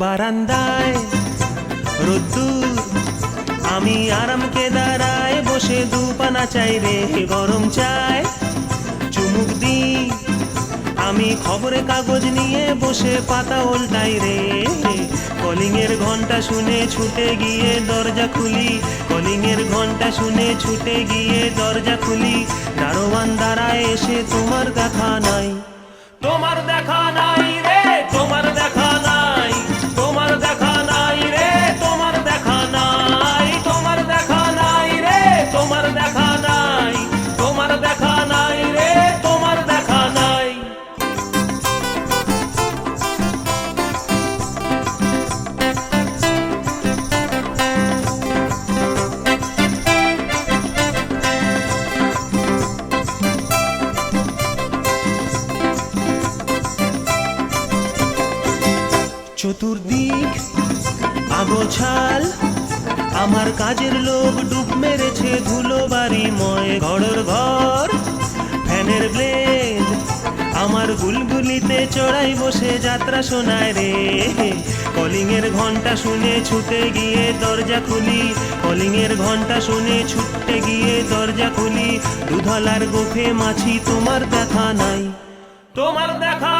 বারান্দায় রোদ্দুর, আমি আরামকে দাঁড়ায় বসে দুপানা চাই রে গরম চায় চুমুক দি। আমি খবরে কাগজ নিয়ে বসে পাতা উল্টাই রে, কলিং এর ঘন্টা শুনে ছুটে গিয়ে দরজা খুলি, কলিং এর ঘন্টা শুনে ছুটে গিয়ে দরজা খুলি। দারোয়ান দাঁড়ায় এসে তোমার দেখা নাই, তোমার দেখা নাই রে, তোমার দেখা নাই, তোমার দেখা নাই রে, তোমার দেখা নাই, তোমার দেখা নাই রে, তোমার দেখা নাই, তোমার দেখা নাই রে, তোমার দেখা নাই। চতুর্দিক আগোছাল, আমার কাজের লোক ডুব মেরেছে ধুলো বাড়িময় ঘরের ঘর। ফ্যানের ব্লেড আমার গুলগুলিতে চড়াই বসে যাত্রা শোনায় রে, কলিং এর ঘন্টা শুনে ছুটে গিয়ে দরজা খুলি, কলিং এর ঘন্টা শুনে ছুটে গিয়ে দরজা খুলি। দুধলার গোফে মাছি তোমার দেখা নাই, তোমার দেখা